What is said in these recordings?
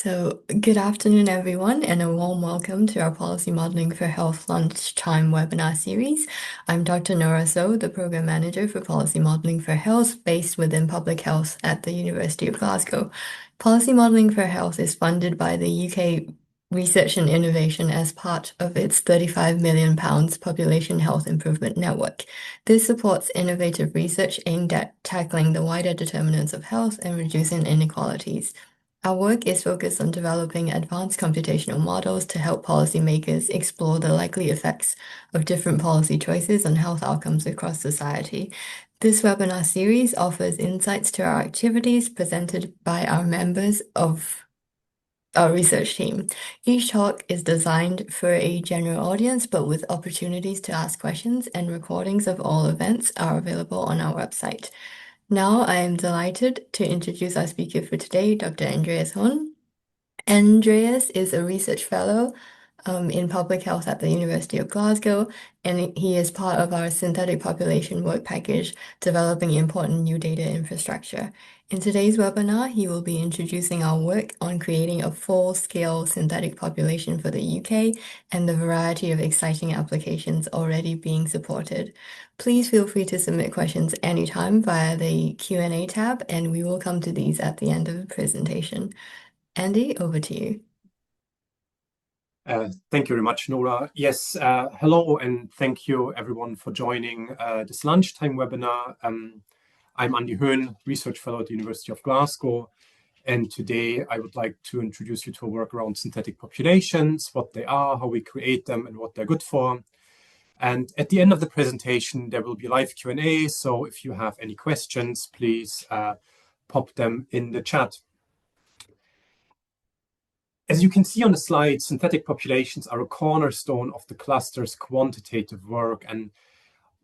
So, good afternoon, everyone, and a warm welcome to our Policy Modeling for Health Lunchtime webinar series. I'm Dr. Nora So, the Program Manager for Policy Modeling for Health, based within Public Health at the University of Glasgow. Policy Modeling for Health is funded by the UK Research and Innovation as part of its £35 million Population Health Improvement Network. This supports innovative research aimed at tackling the wider determinants of health and reducing inequalities. Our work is focused on developing advanced computational models to help policymakers explore the likely effects of different policy choices on health outcomes across society. This webinar series offers insights to our activities presented by our members of our research team. Each talk is designed for a general audience, but with opportunities to ask questions, and recordings of all events are available on our website. Now, I am delighted to introduce our speaker for today, Dr. Andreas Hoehn. Andreas is a research fellow in public health at the University of Glasgow, and he is part of our synthetic population work package, developing important new data infrastructure. In today's webinar, he will be introducing our work on creating a full-scale synthetic population for the UK and the variety of exciting applications already being supported. Please feel free to submit questions anytime via the Q&A tab, and we will come to these at the end of the presentation. Andy, over to you. Thank you very much, Nora. Yes, hello, and thank you everyone for joining this lunchtime webinar. I'm Andy Hoehn, Research Fellow at the University of Glasgow, and today I would like to introduce you to a work around synthetic populations, what they are, how we create them, and what they're good for. And at the end of the presentation, there will be live Q&A, so if you have any questions, please pop them in the chat. As you can see on the slide, synthetic populations are a cornerstone of the cluster's quantitative work. And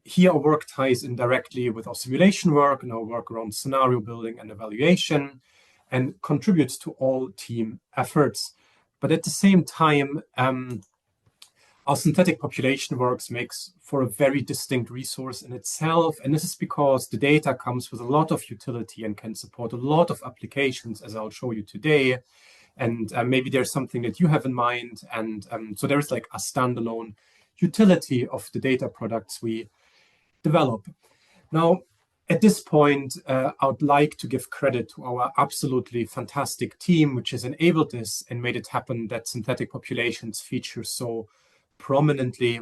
here our work ties in directly with our simulation work and our work around scenario building and evaluation, and contributes to all team efforts. But at the same time, our synthetic population works makes for a very distinct resource in itself. And this is because the data comes with a lot of utility and can support a lot of applications, as I'll show you today. And maybe there's something that you have in mind. And so there is like a standalone utility of the data products we develop. Now, at this point, I would like to give credit to our absolutely fantastic team, which has enabled this and made it happen that synthetic populations feature so prominently.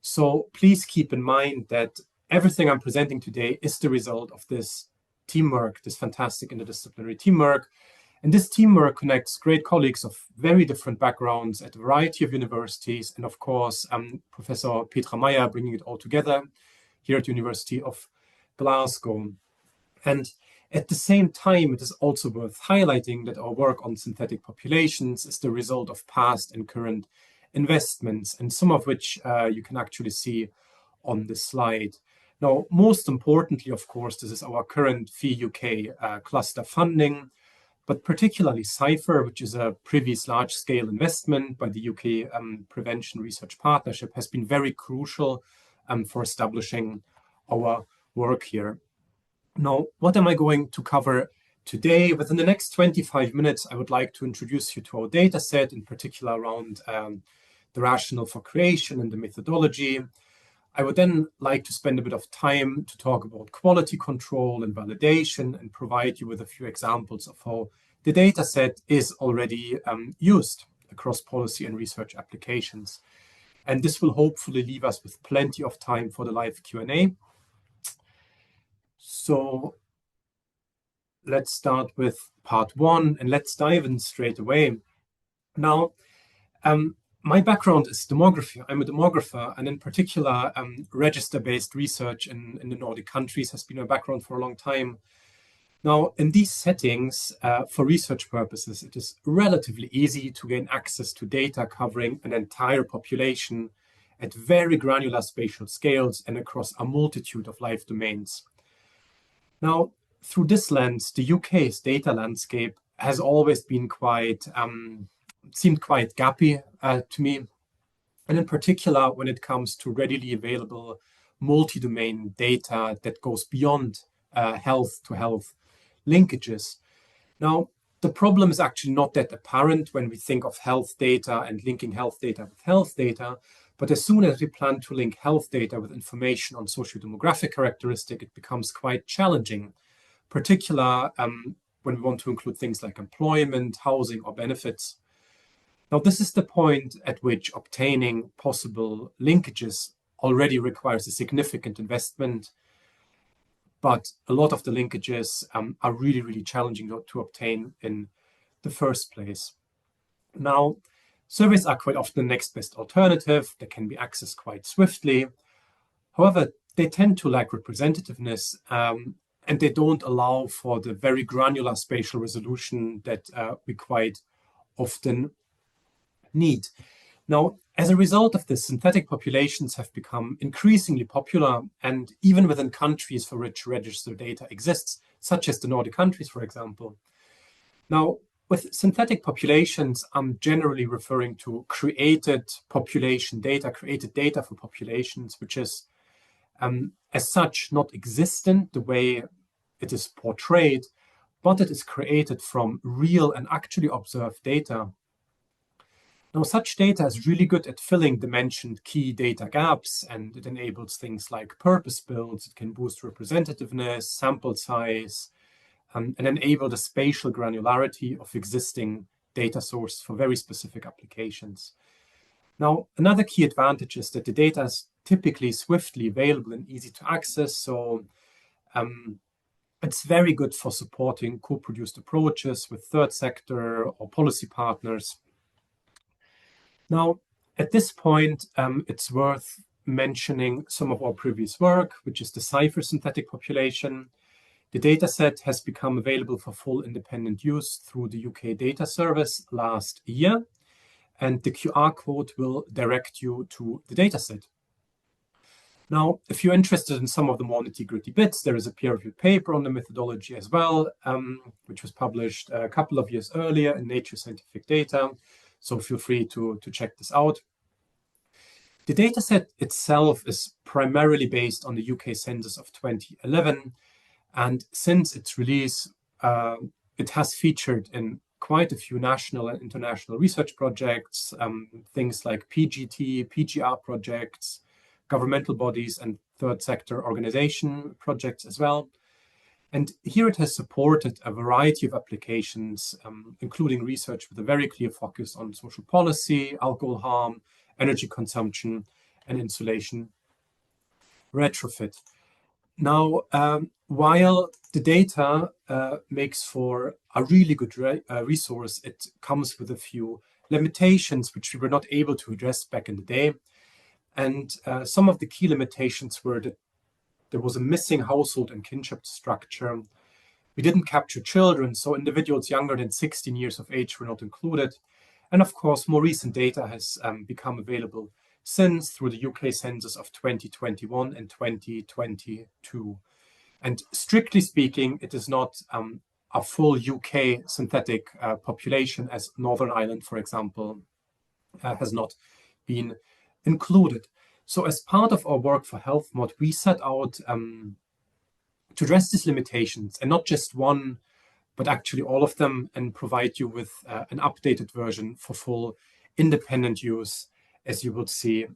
So please keep in mind that everything I'm presenting today is the result of this teamwork, this fantastic interdisciplinary teamwork. And this teamwork connects great colleagues of very different backgrounds at a variety of universities. And of course, Professor Petra Meyer bringing it all together here at the University of Glasgow. And at the same time, it is also worth highlighting that our work on synthetic populations is the result of past and current investments, and some of which you can actually see on this slide. Now, most importantly, of course, this is our current FEE UK cluster funding, but particularly CIPHER, which is a previous large-scale investment by the UK Prevention Research Partnership, has been very crucial for establishing our work here. Now, what am I going to cover today? Within the next 25 minutes, I would like to introduce you to our data set, in particular around the rationale for creation and the methodology. I would then like to spend a bit of time to talk about quality control and validation and provide you with a few examples of how the data set is already used across policy and research applications. And this will hopefully leave us with plenty of time for the live Q&A. So let's start with part one, and let's dive in straight away. Now, my background is demography. I'm a demographer, and in particular, register-based research in the Nordic countries has been my background for a long time. Now, in these settings, for research purposes, it is relatively easy to gain access to data covering an entire population at very granular spatial scales and across a multitude of life domains. Now, through this lens, the UK's data landscape has always been seemed quite gappy to me, and in particular when it comes to readily available multi-domain data that goes beyond health to health linkages. Now, the problem is actually not that apparent when we think of health data and linking health data with health data. But as soon as we plan to link health data with information on socio-demographic characteristic, it becomes quite challenging, particularly when we want to include things like employment, housing, or benefits. Now, this is the point at which obtaining possible linkages already requires a significant investment, but a lot of the linkages are really, really challenging to obtain in the first place. Now, surveys are quite often the next best alternative. They can be accessed quite swiftly. However, they tend to lack representativeness, and they don't allow for the very granular spatial resolution that we quite often need. Now, as a result of this, synthetic populations have become increasingly popular, and even within countries for which registered data exists, such as the Nordic countries, for example. Now, with synthetic populations, I'm generally referring to created population data, created data for populations, which is as such not existent the way it is portrayed, but it is created from real and actually observed data. Now, such data is really good at filling the mentioned key data gaps, and it enables things like purpose builds. It can boost representativeness, sample size, and enable the spatial granularity of existing data sources for very specific applications. Now, another key advantage is that the data is typically swiftly available and easy to access. So it's very good for supporting co-produced approaches with third sector or policy partners. Now, at this point, it's worth mentioning some of our previous work, which is the Cypher synthetic population. The dataset has become available for full independent use through the UK data service last year, and the QR code will direct you to the dataset. Now, if you're interested in some of the more nitty-gritty bits, there is a peer-reviewed paper on the methodology as well, which was published a couple of years earlier in Nature Scientific Data. So feel free to check this out. The dataset itself is primarily based on the UK census of 2011. And since its release, it has featured in quite a few national and international research projects, things like PGT, PGR projects, governmental bodies, and third sector organization projects as well. And here it has supported a variety of applications, including research with a very clear focus on social policy, alcohol harm, energy consumption, and insulation retrofit. Now, while the data makes for a really good resource, it comes with a few limitations which we were not able to address back in the day. And some of the key limitations were that there was a missing household and kinship structure. We didn't capture children, so individuals younger than 16 years of age were not included. And of course, more recent data has become available since through the UK census of 2021 and 2022. And strictly speaking, it is not a full UK synthetic population, as Northern Ireland, for example, has not been included. So as part of our work for HealthMod, we set out to address these limitations, and not just one, but actually all of them, and provide you with an updated version for full independent use, as you will see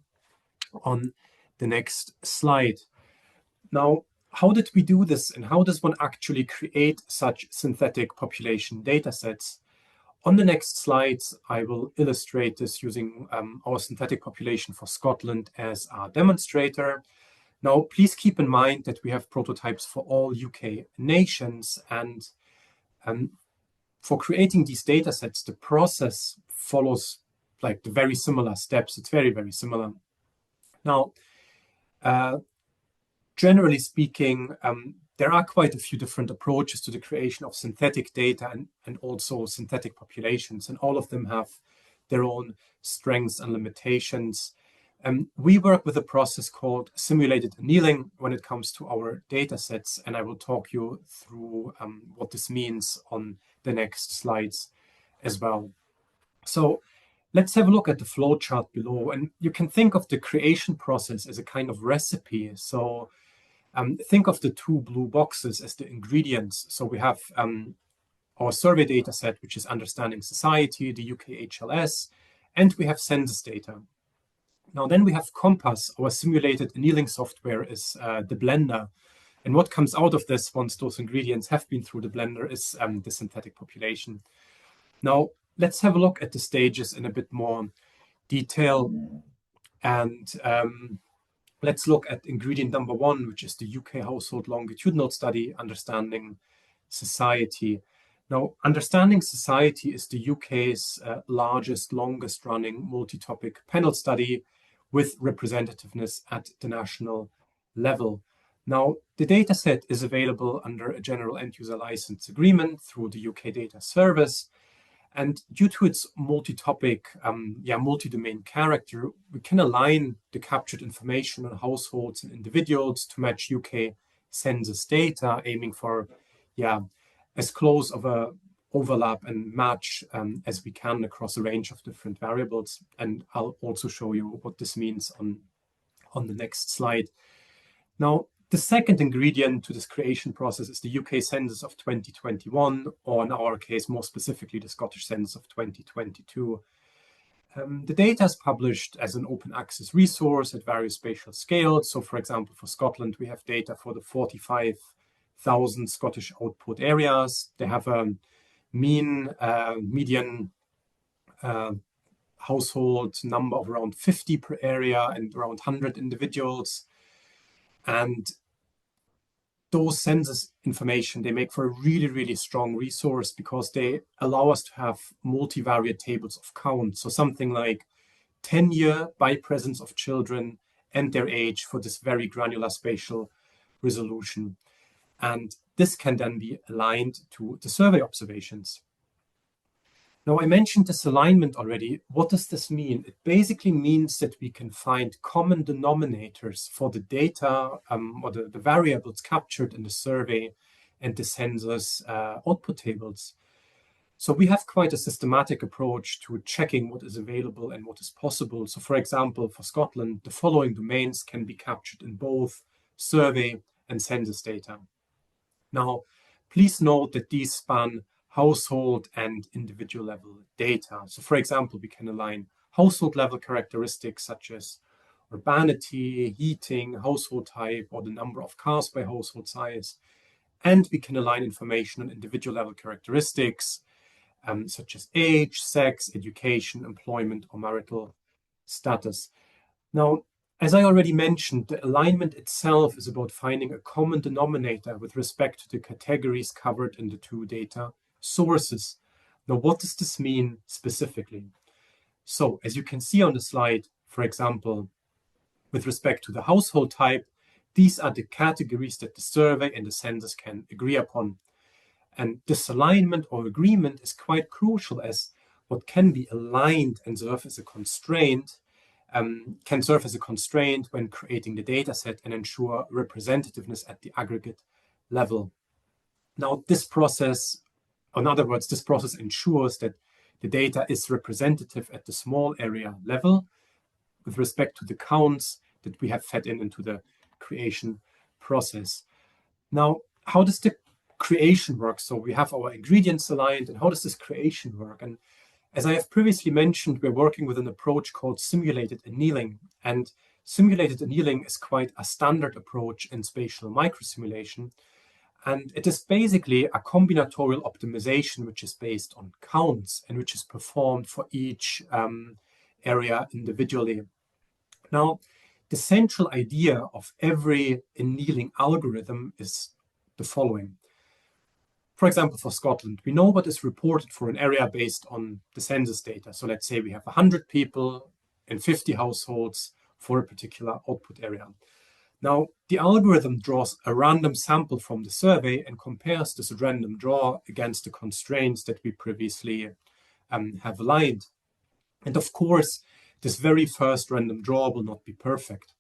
on the next slide. Now, how did we do this, and how does one actually create such synthetic population datasets? On the next slides, I will illustrate this using our synthetic population for Scotland as our demonstrator. Now, please keep in mind that we have prototypes for all UK nations, and for creating these datasets, the process follows like the very similar steps. It's very, very similar. Now, generally speaking, there are quite a few different approaches to the creation of synthetic data and also synthetic populations, and all of them have their own strengths and limitations. We work with a process called simulated annealing when it comes to our data sets, and I will talk you through what this means on the next slides as well. So let's have a look at the flow chart below, and you can think of the creation process as a kind of recipe. So think of the two blue boxes as the ingredients. So we have our survey data set, which is Understanding Society, the UK HLS, and we have census data. Now then we have Compass, our simulated annealing software is the blender. And what comes out of this once those ingredients have been through the blender is the synthetic population. Now let's have a look at the stages in a bit more detail. And let's look at ingredient number 1, which is the UK household longitudinal study, Understanding Society. Now, Understanding Society is the UK's largest, longest running multi-topic panel study with representativeness at the national level. Now, the dataset is available under a general end-user license agreement through the UK Data Service. And due to its multi-topic, multi-domain character, we can align the captured information on households and individuals to match UK census data, aiming for, as close of a overlap and match as we can across a range of different variables. And I'll also show you what this means on the next slide. Now, the second ingredient to this creation process is the UK census of 2021, or in our case, more specifically, the Scottish census of 2022. The data is published as an open access resource at various spatial scales. So, for example, for Scotland, we have data for the 45,000 Scottish output areas. They have a median household number of around 50 per area and around 100 individuals. And those census information, they make for a really, really strong resource because they allow us to have multivariate tables of count. So something like tenure by presence of children and their age for this very granular spatial resolution. And this can then be aligned to the survey observations. Now, I mentioned this alignment already. What does this mean? It basically means that we can find common denominators for the data or the variables captured in the survey and the census output tables. So we have quite a systematic approach to checking what is available and what is possible. So for example, for Scotland, the following domains can be captured in both survey and census data. Now, please note that these span household and individual level data. So for example, we can align household level characteristics such as urbanity, heating, household type, or the number of cars by household size. And we can align information on individual level characteristics such as age, sex, education, employment, or marital status. Now, as I already mentioned, the alignment itself is about finding a common denominator with respect to the categories covered in the two data sources. Now, what does this mean specifically? So, as you can see on the slide, for example, with respect to the household type, these are the categories that the survey and the census can agree upon. And this alignment or agreement is quite crucial, as what can be aligned and serve as a constraint can serve as a constraint when creating the data set and ensure representativeness at the aggregate level. Now, this process, in other words, this process ensures that the data is representative at the small area level with respect to the counts that we have fed into the creation process. Now, how does the creation work? So we have our ingredients aligned, and how does this creation work? And as I have previously mentioned, we're working with an approach called simulated annealing. And simulated annealing is quite a standard approach in spatial microsimulation. And it is basically a combinatorial optimization which is based on counts and which is performed for each area individually. Now, the central idea of every annealing algorithm is the following. For example, for Scotland, we know what is reported for an area based on the census data. So let's say we have 100 people and 50 households for a particular output area. Now, the algorithm draws a random sample from the survey and compares this random draw against the constraints that we previously have aligned. And of course, this very first random draw will not be perfect.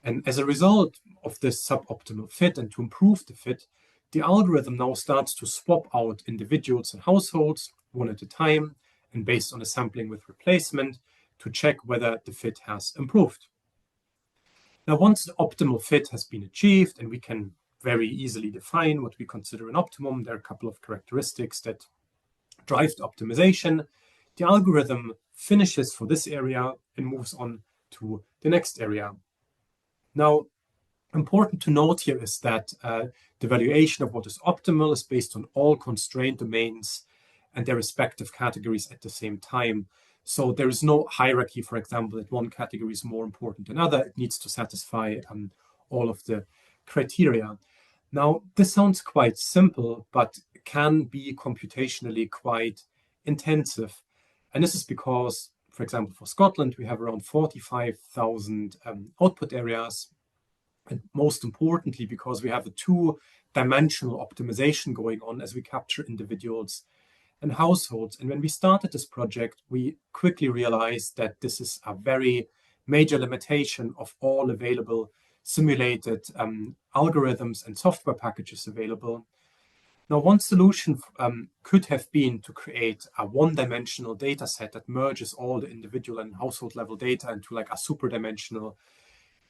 And as a result of this suboptimal fit and to improve the fit, the algorithm now starts to swap out individuals and households one at a time and based on a sampling with replacement to check whether the fit has improved. Now, once the optimal fit has been achieved and we can very easily define what we consider an optimum. There are a couple of characteristics that drive the optimization. The algorithm finishes for this area and moves on to the next area. Now, important to note here is that the valuation of what is optimal is based on all constraint domains and their respective categories at the same time. So there is no hierarchy, for example, that one category is more important than another. It needs to satisfy all of the criteria. Now, this sounds quite simple, but can be computationally quite intensive. And this is because, for example, for Scotland, we have around 45,000 output areas. And most importantly, because we have a two-dimensional optimization going on as we capture individuals and households. And when we started this project, we quickly realized that this is a very major limitation of all available simulated algorithms and software packages available. Now, one solution could have been to create a one-dimensional data set that merges all the individual and household level data into like a super-dimensional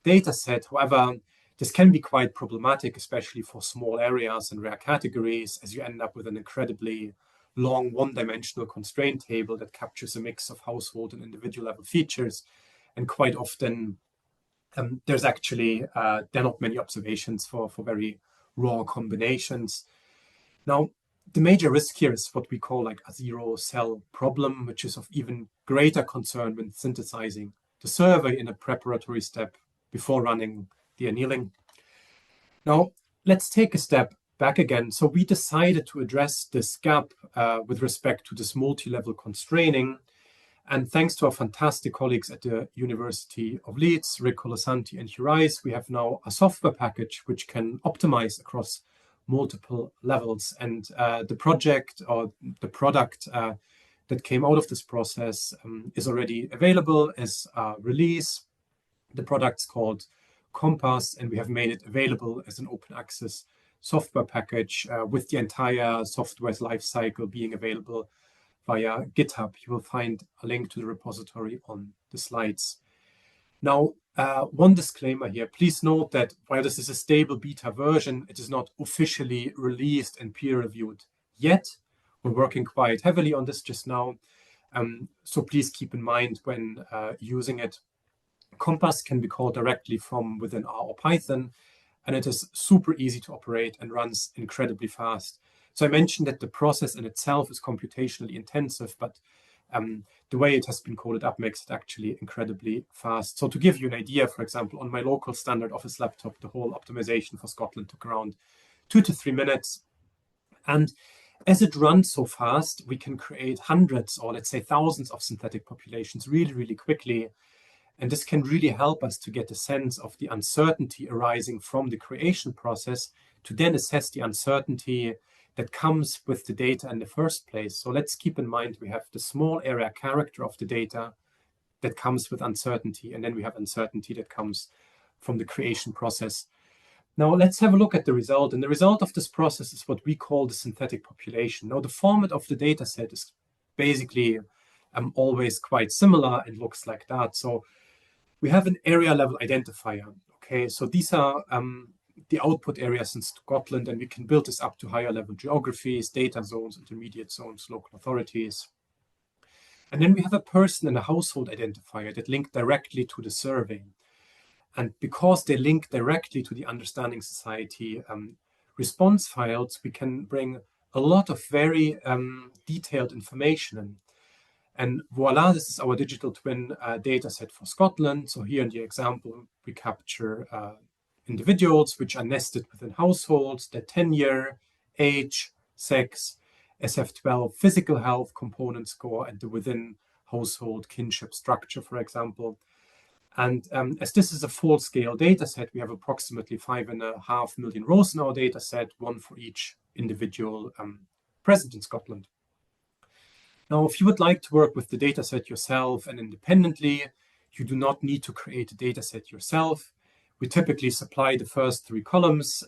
data set. However, this can be quite problematic, especially for small areas and rare categories, as you end up with an incredibly long one-dimensional constraint table that captures a mix of household and individual level features. And quite often, there's actually there are not many observations for very raw combinations. Now, the major risk here is what we call like a zero-cell problem, which is of even greater concern when synthesizing the survey in a preparatory step before running the annealing. Now, let's take a step back again. So we decided to address this gap with respect to this multi-level constraining. And thanks to our fantastic colleagues at the University of Leeds, Rick Colasanti and Hugh Rice, we have now a software package which can optimize across multiple levels. And the project or the product that came out of this process is already available as a release. The product's called Compass, and we have made it available as an open access software package with the entire software's lifecycle being available via GitHub. You will find a link to the repository on the slides. Now, one disclaimer here. Please note that while this is a stable beta version, it is not officially released and peer-reviewed yet. We're working quite heavily on this just now. So please keep in mind when using it. Compass can be called directly from within R or Python, and it is super easy to operate and runs incredibly fast. So I mentioned that the process in itself is computationally intensive, but the way it has been coded up makes it actually incredibly fast. So to give you an idea, for example, on my local standard office laptop, the whole optimization for Scotland took around 2 to 3 minutes. And as it runs so fast, we can create hundreds or let's say thousands of synthetic populations really, really quickly. And this can really help us to get a sense of the uncertainty arising from the creation process to then assess the uncertainty that comes with the data in the first place. So let's keep in mind we have the small area character of the data that comes with uncertainty, and then we have uncertainty that comes from the creation process. Now let's have a look at the result. And the result of this process is what we call the synthetic population. Now the format of the data set is basically always quite similar and looks like that. So we have an area level identifier. Okay, so these are the output areas in Scotland, and we can build this up to higher level geographies, data zones, intermediate zones, local authorities. And then we have a person and a household identifier that link directly to the survey. And because they link directly to the Understanding Society response files, we can bring a lot of very detailed information in. And voila, this is our digital twin data set for Scotland. So here in the example, we capture individuals which are nested within households, their tenure, age, sex, SF12 physical health component score, and the within household kinship structure, for example. And as this is a full-scale data set, we have approximately 5.5 million rows in our data set, one for each individual present in Scotland. Now, if you would like to work with the dataset yourself and independently, you do not need to create a dataset yourself. We typically supply the first 3 columns,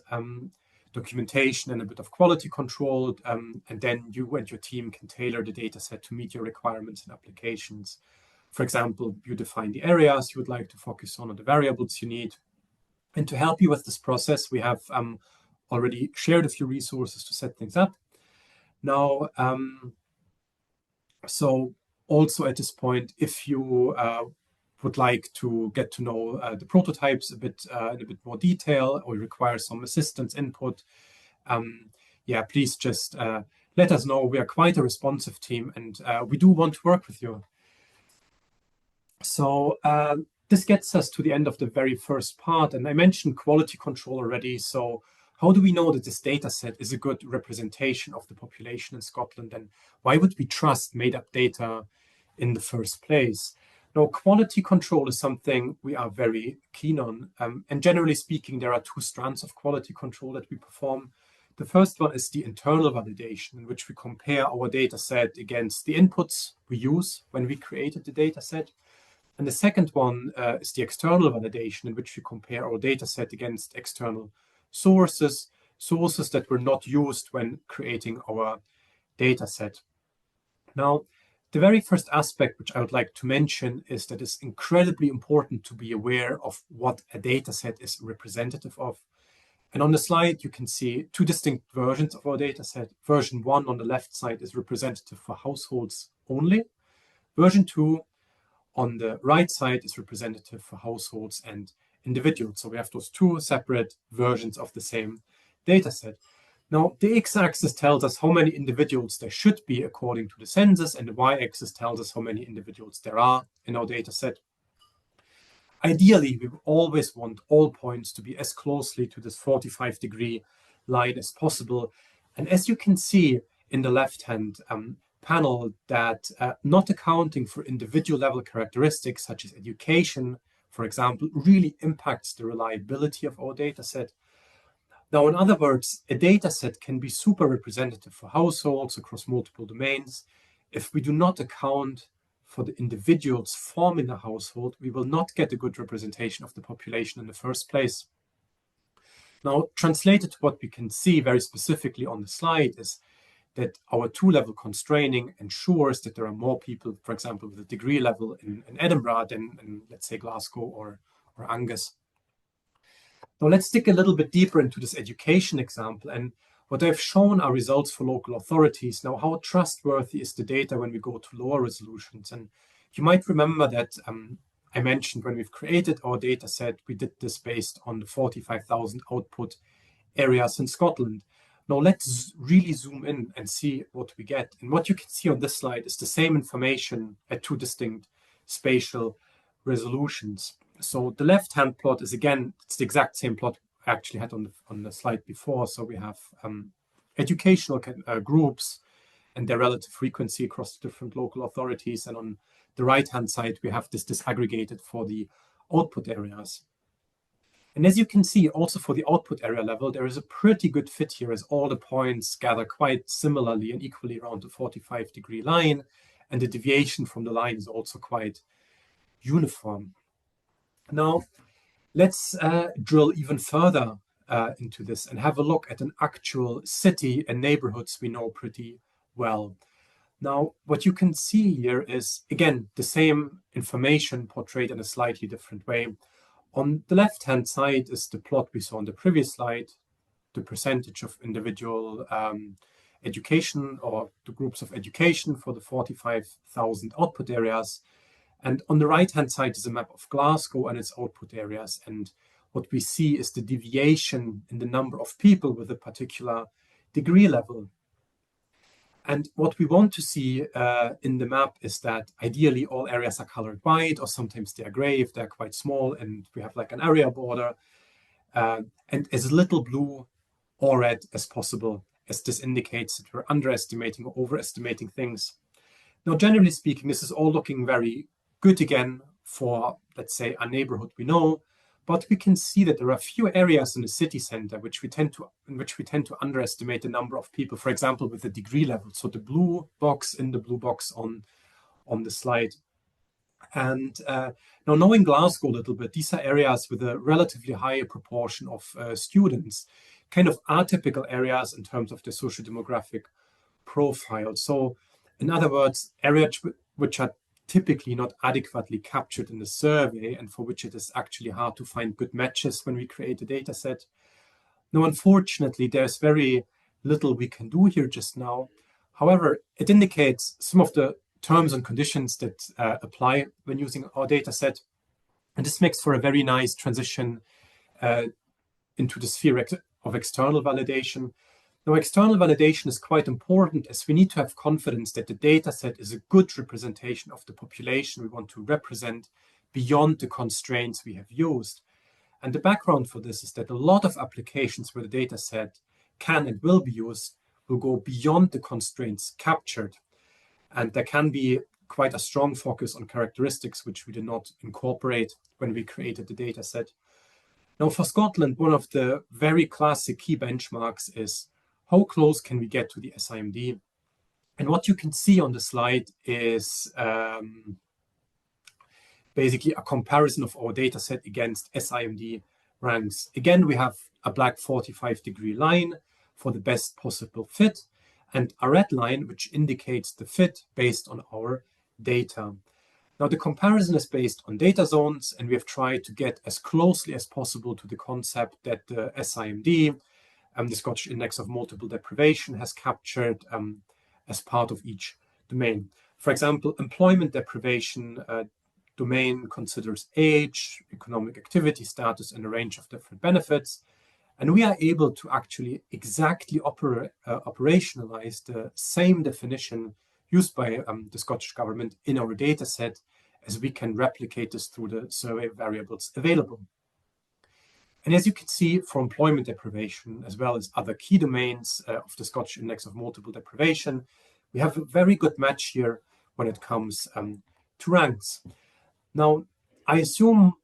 documentation and a bit of quality control, and then you and your team can tailor the dataset to meet your requirements and applications. For example, you define the areas you would like to focus on or the variables you need. And to help you with this process, we have already shared a few resources to set things up. Now, so also at this point, if you would like to get to know the prototypes in a bit more detail, or require some assistance input, yeah, please just let us know. We are quite a responsive team, and we do want to work with you. So this gets us to the end of the very first part, and I mentioned quality control already. So how do we know that this data set is a good representation of the population in Scotland, and why would we trust made-up data in the first place? Now, quality control is something we are very keen on, and generally speaking, there are two strands of quality control that we perform. The first one is the internal validation, in which we compare our data set against the inputs we use when we created the data set. And the second one is the external validation, in which we compare our data set against external sources that were not used when creating our data set. Now, the very first aspect which I would like to mention is that it's incredibly important to be aware of what a data set is representative of. And on the slide, you can see two distinct versions of our data set. Version 1 on the left side is representative for households only. Version 2 on the right side is representative for households and individuals. So we have those two separate versions of the same data set. Now, the x-axis tells us how many individuals there should be according to the census, and the y-axis tells us how many individuals there are in our data set. Ideally, we always want all points to be as closely to this 45-degree line as possible. And as you can see in the left-hand panel, that not accounting for individual level characteristics such as education, for example, really impacts the reliability of our data set. Now, in other words, a data set can be super representative for households across multiple domains. If we do not account for the individuals forming a household, we will not get a good representation of the population in the first place. Now, translated to what we can see very specifically on the slide is that our two-level constraining ensures that there are more people, for example, with a degree level in Edinburgh than in, let's say, Glasgow or Angus. Now, let's dig a little bit deeper into this education example. And what I've shown are results for local authorities. Now, how trustworthy is the data when we go to lower resolutions? And you might remember that I mentioned when we've created our data set, we did this based on the 45,000 output areas in Scotland. Now, let's really zoom in and see what we get. And what you can see on this slide is the same information at two distinct spatial resolutions. So the left-hand plot is, again, it's the exact same plot I actually had on the slide before. So we have educational groups and their relative frequency across different local authorities. And on the right-hand side, we have this disaggregated for the output areas. And as you can see, also for the output area level, there is a pretty good fit here, as all the points gather quite similarly and equally around the 45-degree line. And the deviation from the line is also quite uniform. Now, let's drill even further into this and have a look at an actual city and neighborhoods we know pretty well. Now, what you can see here is, again, the same information portrayed in a slightly different way. On the left-hand side is the plot we saw on the previous slide, the percentage of individual education or the groups of education for the 45,000 output areas. And on the right-hand side is a map of Glasgow and its output areas. And what we see is the deviation in the number of people with a particular degree level. And what we want to see in the map is that ideally all areas are colored white, or sometimes they are gray if they're quite small, and we have like an area border, and as little blue or red as possible, as this indicates that we're underestimating or overestimating things. Now, generally speaking, this is all looking very good again for, let's say, a neighborhood we know, but we can see that there are a few areas in the city center in which we tend to underestimate the number of people, for example, with the degree level. So the blue box in the blue box on the slide. And now, knowing Glasgow a little bit, these are areas with a relatively higher proportion of students, kind of atypical areas in terms of the socio-demographic profile. So in other words, areas which are typically not adequately captured in the survey and for which it is actually hard to find good matches when we create a data set. Now, unfortunately, there's very little we can do here just now. However, it indicates some of the terms and conditions that apply when using our data set. And this makes for a very nice transition into the sphere of external validation. Now, external validation is quite important as we need to have confidence that the data set is a good representation of the population we want to represent beyond the constraints we have used. And the background for this is that a lot of applications where the data set can and will be used will go beyond the constraints captured. And there can be quite a strong focus on characteristics which we did not incorporate when we created the data set. Now, for Scotland, one of the very classic key benchmarks is how close can we get to the SIMD? And what you can see on the slide is basically a comparison of our data set against SIMD ranks. Again, we have a black 45-degree line for the best possible fit, and a red line which indicates the fit based on our data. Now, the comparison is based on data zones, and we have tried to get as closely as possible to the concept that the SIMD, the Scottish Index of Multiple Deprivation, has captured as part of each domain. For example, employment deprivation domain considers age, economic activity status, and a range of different benefits. And we are able to actually exactly operationalize the same definition used by the Scottish government in our data set, as we can replicate this through the survey variables available. And as you can see, for employment deprivation, as well as other key domains of the Scottish Index of Multiple Deprivation, we have a very good match here when it comes to ranks. Now, I assume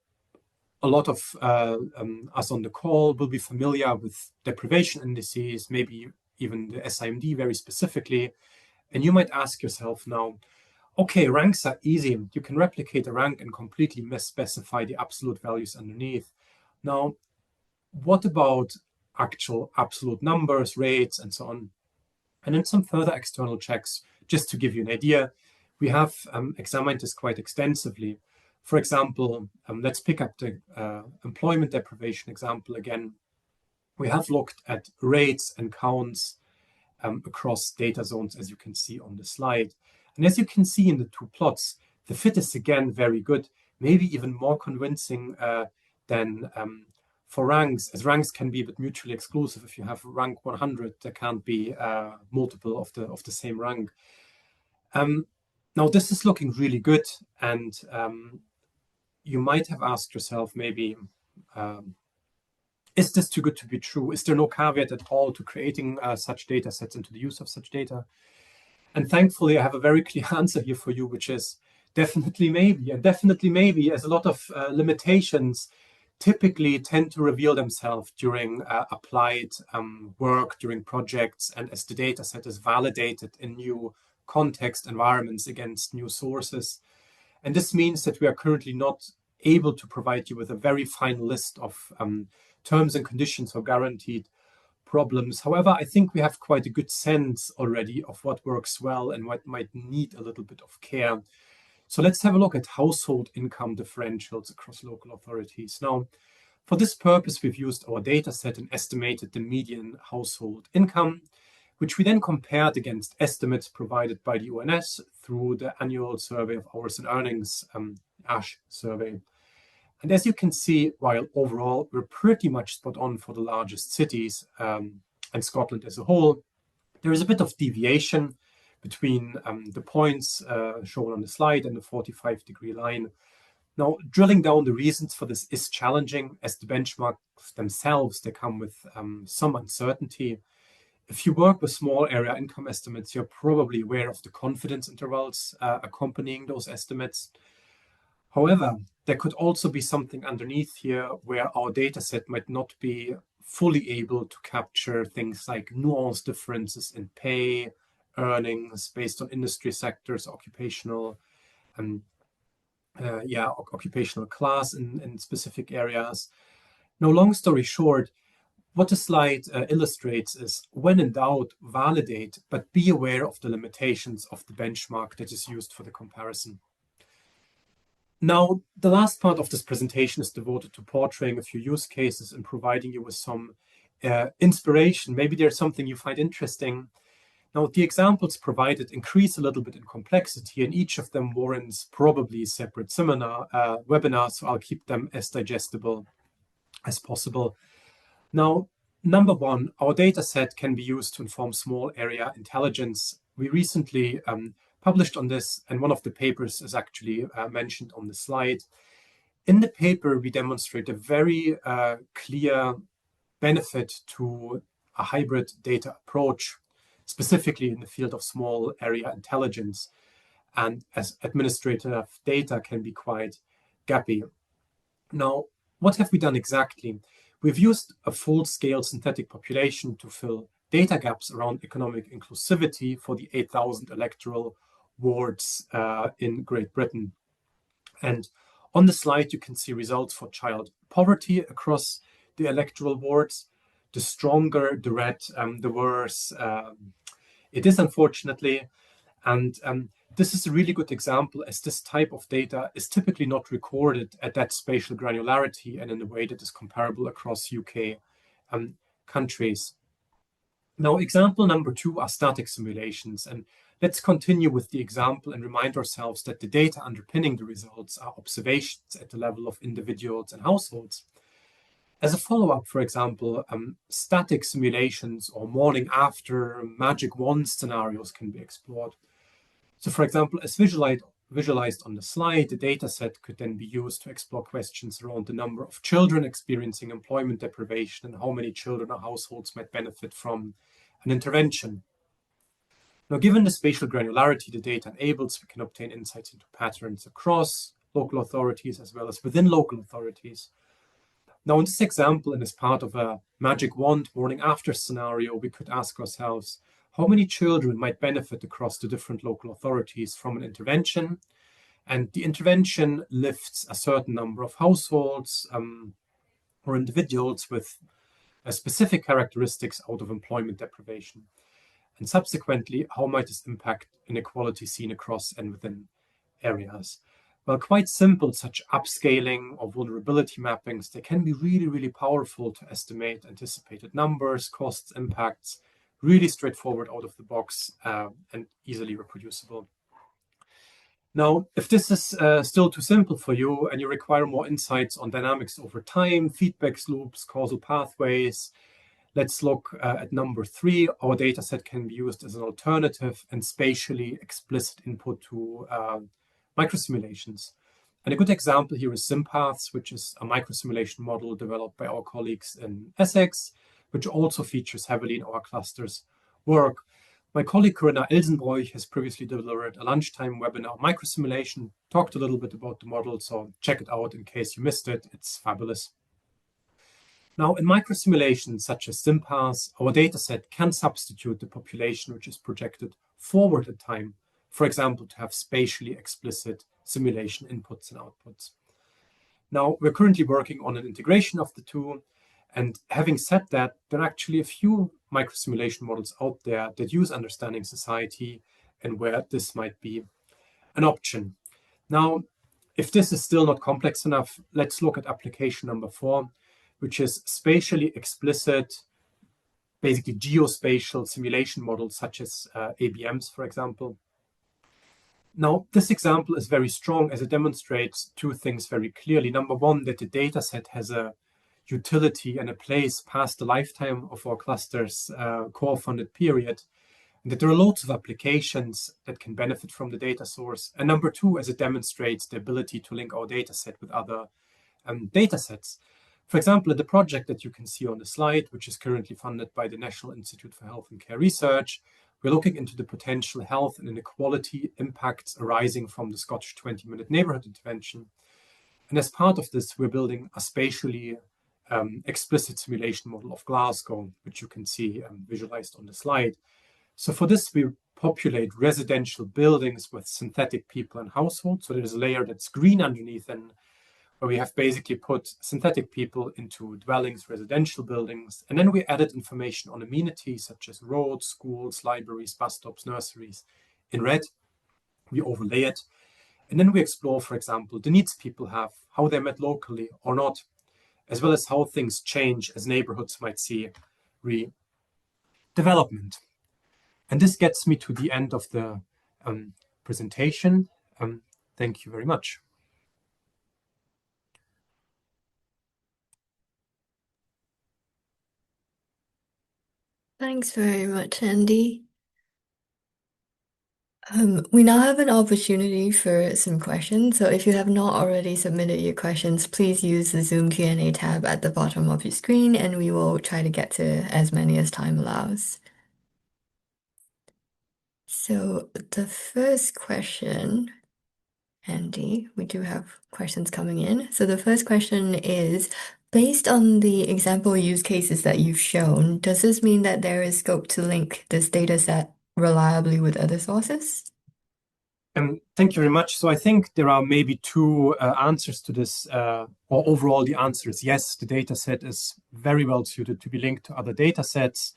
a lot of us on the call will be familiar with deprivation indices, maybe even the SIMD very specifically. And you might ask yourself now, okay, ranks are easy. You can replicate a rank and completely misspecify the absolute values underneath. Now, what about actual absolute numbers, rates, and so on? And then some further external checks, just to give you an idea. We have examined this quite extensively. For example, let's pick up the employment deprivation example again. We have looked at rates and counts across data zones, as you can see on the slide. And as you can see in the two plots, the fit is again very good, maybe even more convincing than for ranks, as ranks can be a bit mutually exclusive. If you have rank 100, there can't be multiple of the same rank. Now, this is looking really good, and you might have asked yourself maybe, is this too good to be true? Is there no caveat at all to creating such data sets and to the use of such data? And thankfully, I have a very clear answer here for you, which is definitely maybe. And definitely maybe, as a lot of limitations typically tend to reveal themselves during applied work, during projects, and as the data set is validated in new context environments against new sources. And this means that we are currently not able to provide you with a very fine list of terms and conditions or guaranteed problems. However, I think we have quite a good sense already of what works well and what might need a little bit of care. So let's have a look at household income differentials across local authorities. Now, for this purpose, we've used our data set and estimated the median household income, which we then compared against estimates provided by the ONS through the annual survey of hours and earnings, ASH survey. And as you can see, while overall we're pretty much spot on for the largest cities and Scotland as a whole, there is a bit of deviation between the points shown on the slide and the 45-degree line. Now, drilling down the reasons for this is challenging, as the benchmarks themselves, they come with some uncertainty. If you work with small area income estimates, you're probably aware of the confidence intervals accompanying those estimates. However, there could also be something underneath here where our data set might not be fully able to capture things like nuanced differences in pay, earnings based on industry sectors, occupational class in specific areas. Now, long story short, what the slide illustrates is, when in doubt, validate, but be aware of the limitations of the benchmark that is used for the comparison. Now, the last part of this presentation is devoted to portraying a few use cases and providing you with some inspiration. Maybe there's something you find interesting. Now, the examples provided increase a little bit in complexity, and each of them warrants probably a separate seminar, webinar, so I'll keep them as digestible as possible. Now, number one, our data set can be used to inform small area intelligence. We recently published on this, and one of the papers is actually mentioned on the slide. In the paper, we demonstrate a very clear benefit to a hybrid data approach, specifically in the field of small area intelligence, and as administrative data can be quite gappy. Now, what have we done exactly? We've used a full-scale synthetic population to fill data gaps around economic inclusivity for the 8,000 electoral wards in Great Britain. And on the slide, you can see results for child poverty across the electoral wards. The stronger the red, the worse it is, unfortunately. And this is a really good example, as this type of data is typically not recorded at that spatial granularity and in a way that is comparable across UK countries. Now, example number two are static simulations. And let's continue with the example and remind ourselves that the data underpinning the results are observations at the level of individuals and households. As a follow-up, for example, static simulations or morning after magic wand scenarios can be explored. So, for example, as visualized on the slide, the data set could then be used to explore questions around the number of children experiencing employment deprivation and how many children or households might benefit from an intervention. Now, given the spatial granularity the data enables, we can obtain insights into patterns across local authorities as well as within local authorities. Now, in this example, and as part of a magic wand morning after scenario, we could ask ourselves, how many children might benefit across the different local authorities from an intervention? And the intervention lifts a certain number of households or individuals with specific characteristics out of employment deprivation. And subsequently, how might this impact inequality seen across and within areas? Well, quite simple, such upscaling or vulnerability mappings, they can be really, really powerful to estimate anticipated numbers, costs, impacts, really straightforward out of the box and easily reproducible. Now, if this is still too simple for you and you require more insights on dynamics over time, feedback loops, causal pathways, let's look at number three. Our dataset can be used as an alternative and spatially explicit input to microsimulations. And a good example here is SimPaths, which is a microsimulation model developed by our colleagues in Essex, which also features heavily in our cluster's work. My colleague Corinna Elsenbroich has previously delivered a lunchtime webinar on microsimulation, talked a little bit about the model, so check it out in case you missed it. It's fabulous. Now, in microsimulations such as SimPaths, our dataset can substitute the population which is projected forward in time, for example, to have spatially explicit simulation inputs and outputs. Now, we're currently working on an integration of the two. And having said that, there are actually a few microsimulation models out there that use understanding society and where this might be an option. Now, if this is still not complex enough, let's look at application number 4, which is spatially explicit, basically geospatial simulation models such as ABMs, for example. Now, this example is very strong as it demonstrates two things very clearly. Number one, that the data set has a utility and a place past the lifetime of our cluster's core funded period, and that there are loads of applications that can benefit from the data source. And number two, as it demonstrates the ability to link our data set with other data sets. For example, the project that you can see on the slide, which is currently funded by the National Institute for Health and Care Research, we're looking into the potential health and inequality impacts arising from the Scottish 20-minute neighbourhood intervention. And as part of this, we're building a spatially explicit simulation model of Glasgow, which you can see visualized on the slide. So for this, we populate residential buildings with synthetic people and households. So there's a layer that's green underneath, and where we have basically put synthetic people into dwellings, residential buildings. And then we added information on amenities such as roads, schools, libraries, bus stops, nurseries in red. We overlay it. And then we explore, for example, the needs people have, how they're met locally or not, as well as how things change as neighborhoods might see redevelopment. And this gets me to the end of the presentation. Thank you very much. Thanks very much, Andy. We now have an opportunity for some questions. So if you have not already submitted your questions, please use the Zoom Q&A tab at the bottom of your screen, and we will try to get to as many as time allows. So the first question, Andy, we do have questions coming in. So the first question is, based on the example use cases that you've shown, does this mean that there is scope to link this data set reliably with other sources? Thank you very much. So I think there are maybe two answers to this, or overall the answer is yes, the data set is very well suited to be linked to other data sets.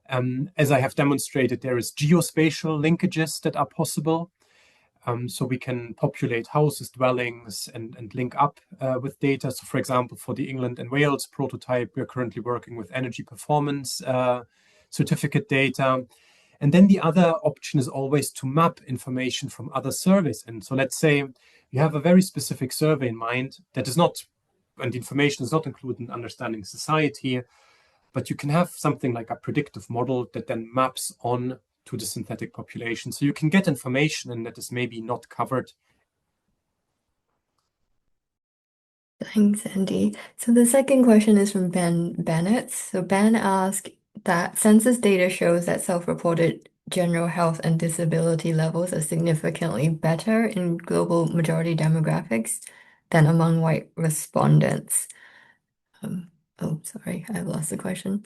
As I have demonstrated, there is geospatial linkages that are possible. So we can populate houses, dwellings, and link up with data. So for example, for the England and Wales prototype, we're currently working with energy performance certificate data. And then the other option is always to map information from other surveys. And so let's say you have a very specific survey in mind that is not, and the information is not included in understanding society, but you can have something like a predictive model that then maps on to the synthetic population. So you can get information and that is maybe not covered. Thanks, Andy. So the second question is from Ben Bennett. So Ben asked that census data shows that self-reported general health and disability levels are significantly better in global majority demographics than among white respondents. Oh, sorry, I lost the question.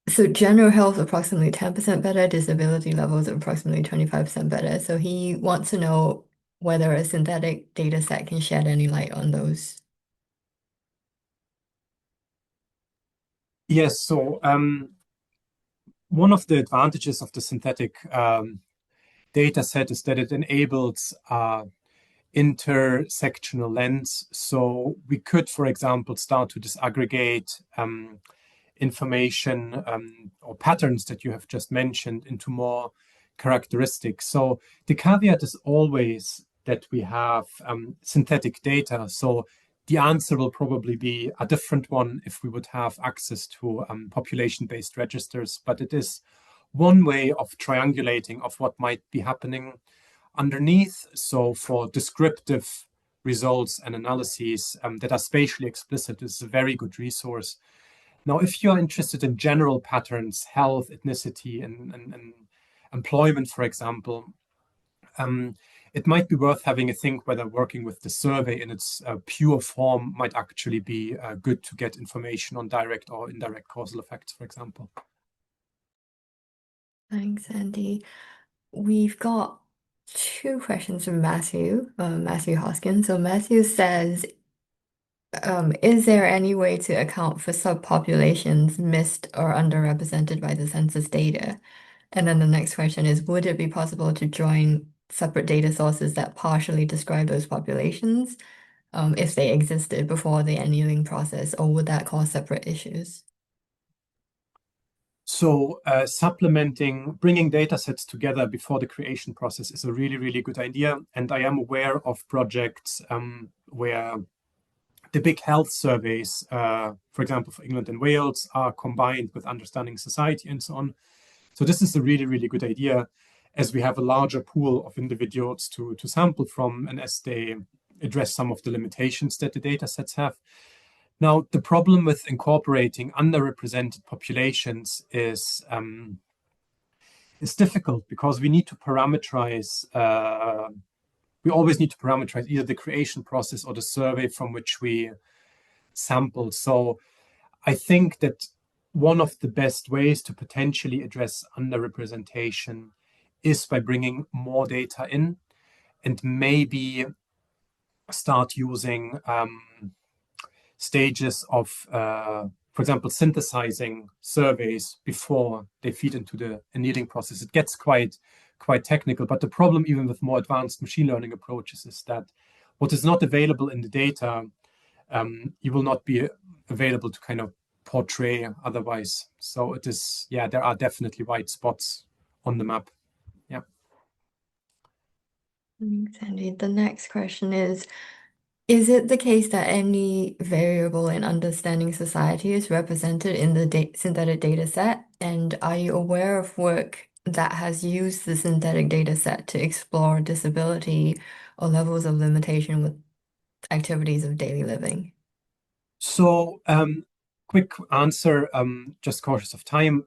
So general health approximately 10% better, disability levels approximately 25% better. So he wants to know whether a synthetic data set can shed any light on those. Yes, so one of the advantages of the synthetic data set is that it enables intersectional lens. So we could, for example, start to disaggregate information or patterns that you have just mentioned into more characteristics. So the caveat is always that we have synthetic data. So the answer will probably be a different one if we would have access to population-based registers, but it is one way of triangulating of what might be happening underneath. So for descriptive results and analyses that are spatially explicit, this is a very good resource. Now, if you're interested in general patterns, health, ethnicity, and employment, for example, it might be worth having a think whether working with the survey in its pure form might actually be good to get information on direct or indirect causal effects, for example. Thanks, Andy. We've got two questions from Matthew Hoskin. So Matthew says, is there any way to account for subpopulations missed or underrepresented by the census data? And then the next question is, would it be possible to join separate data sources that partially describe those populations, if they existed before the annealing process, or would that cause separate issues? So supplementing, bringing data sets together before the creation process is a really, really good idea. And I am aware of projects where the big health surveys, for example, for England and Wales, are combined with understanding society and so on. So this is a really, really good idea as we have a larger pool of individuals to sample from and as they address some of the limitations that the data sets have. Now, the problem with incorporating underrepresented populations is difficult because we need to parameterize, we always need to parameterize either the creation process or the survey from which we sample. So I think that one of the best ways to potentially address underrepresentation is by bringing more data in and maybe start using stages of, for example, synthesizing surveys before they feed into the annealing process. It gets quite technical, but the problem even with more advanced machine learning approaches is that what is not available in the data, you will not be available to kind of portray otherwise. So it is, yeah, there are definitely white spots on the map. Yeah. Thanks, Andy. The next question is it the case that any variable in understanding society is represented in the da synthetic data set? And are you aware of work that has used the synthetic data set to explore disability or levels of limitation with activities of daily living? So, quick answer, just cautious of time.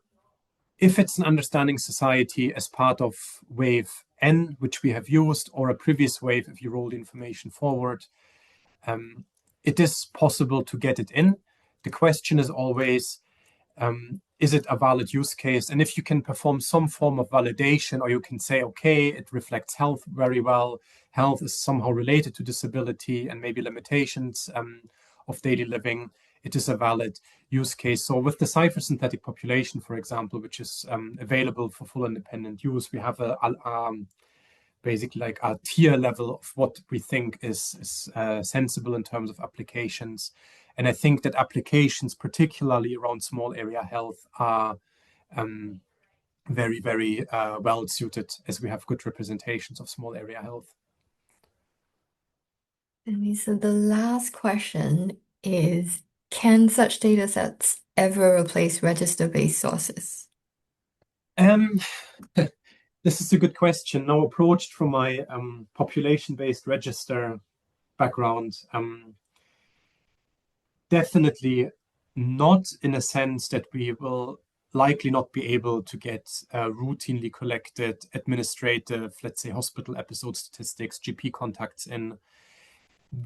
If it's an understanding society as part of wave N, which we have used, or a previous wave, if you roll the information forward, um, it is possible to get it in. The question is always, is it a valid use case? And if you can perform some form of validation, or you can say, okay, it reflects health very well, health is somehow related to disability and maybe limitations of daily living, it is a valid use case. So with the cipher synthetic population, for example, which is available for full independent use, we have basically like a tier level of what we think is sensible in terms of applications. And I think that applications, particularly around small area health, are very, very well suited, as we have good representations of small area health. And so the last question is, can such data sets ever replace register-based sources? Um, this is a good question. Now, approached from my population-based register background, definitely not, in a sense that we will likely not be able to get routinely collected administrative, let's say, hospital episode statistics, GP contacts in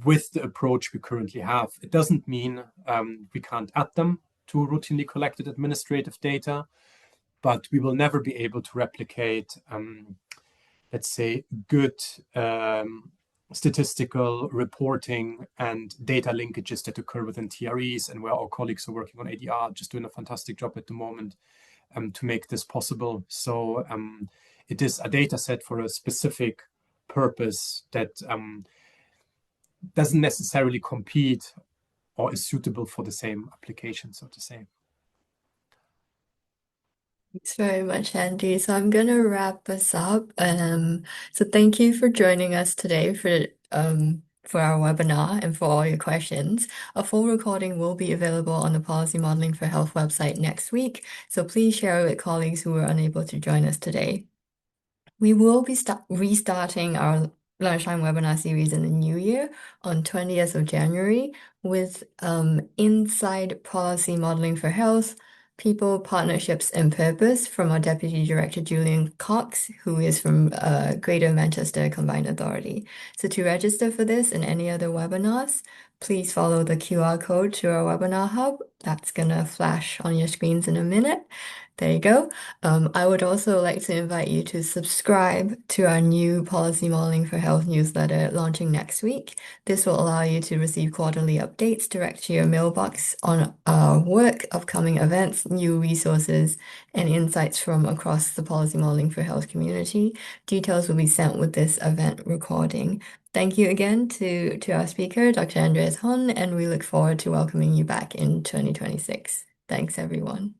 with the approach we currently have. It doesn't mean we can't add them to routinely collected administrative data, but we will never be able to replicate, let's say, good statistical reporting and data linkages that occur within TREs, and where our colleagues are working on ADR, just doing a fantastic job at the moment to make this possible. So it is a data set for a specific purpose that doesn't necessarily compete or is suitable for the same application, so to say. Thanks very much, Andy. So I'm gonna wrap us up. So thank you for joining us today for our webinar and for all your questions. A full recording will be available on the Policy Modeling for Health website next week. So please share it with colleagues who were unable to join us today. We will be restarting our Lunchtime webinar series in the new year on 20th of January with Inside Policy Modeling for Health, People, Partnerships and Purpose from our Deputy Director Julian Cox, who is from Greater Manchester Combined Authority. So to register for this and any other webinars, please follow the QR code to our webinar hub. That's gonna flash on your screens in a minute. There you go. I would also like to invite you to subscribe to our new Policy Modeling for Health newsletter launching next week. This will allow you to receive quarterly updates direct to your mailbox on our work, upcoming events, new resources, and insights from across the Policy Modeling for Health community. Details will be sent with this event recording. Thank you again to our speaker, Dr. Andreas Hoehn, and we look forward to welcoming you back in 2026. Thanks, everyone.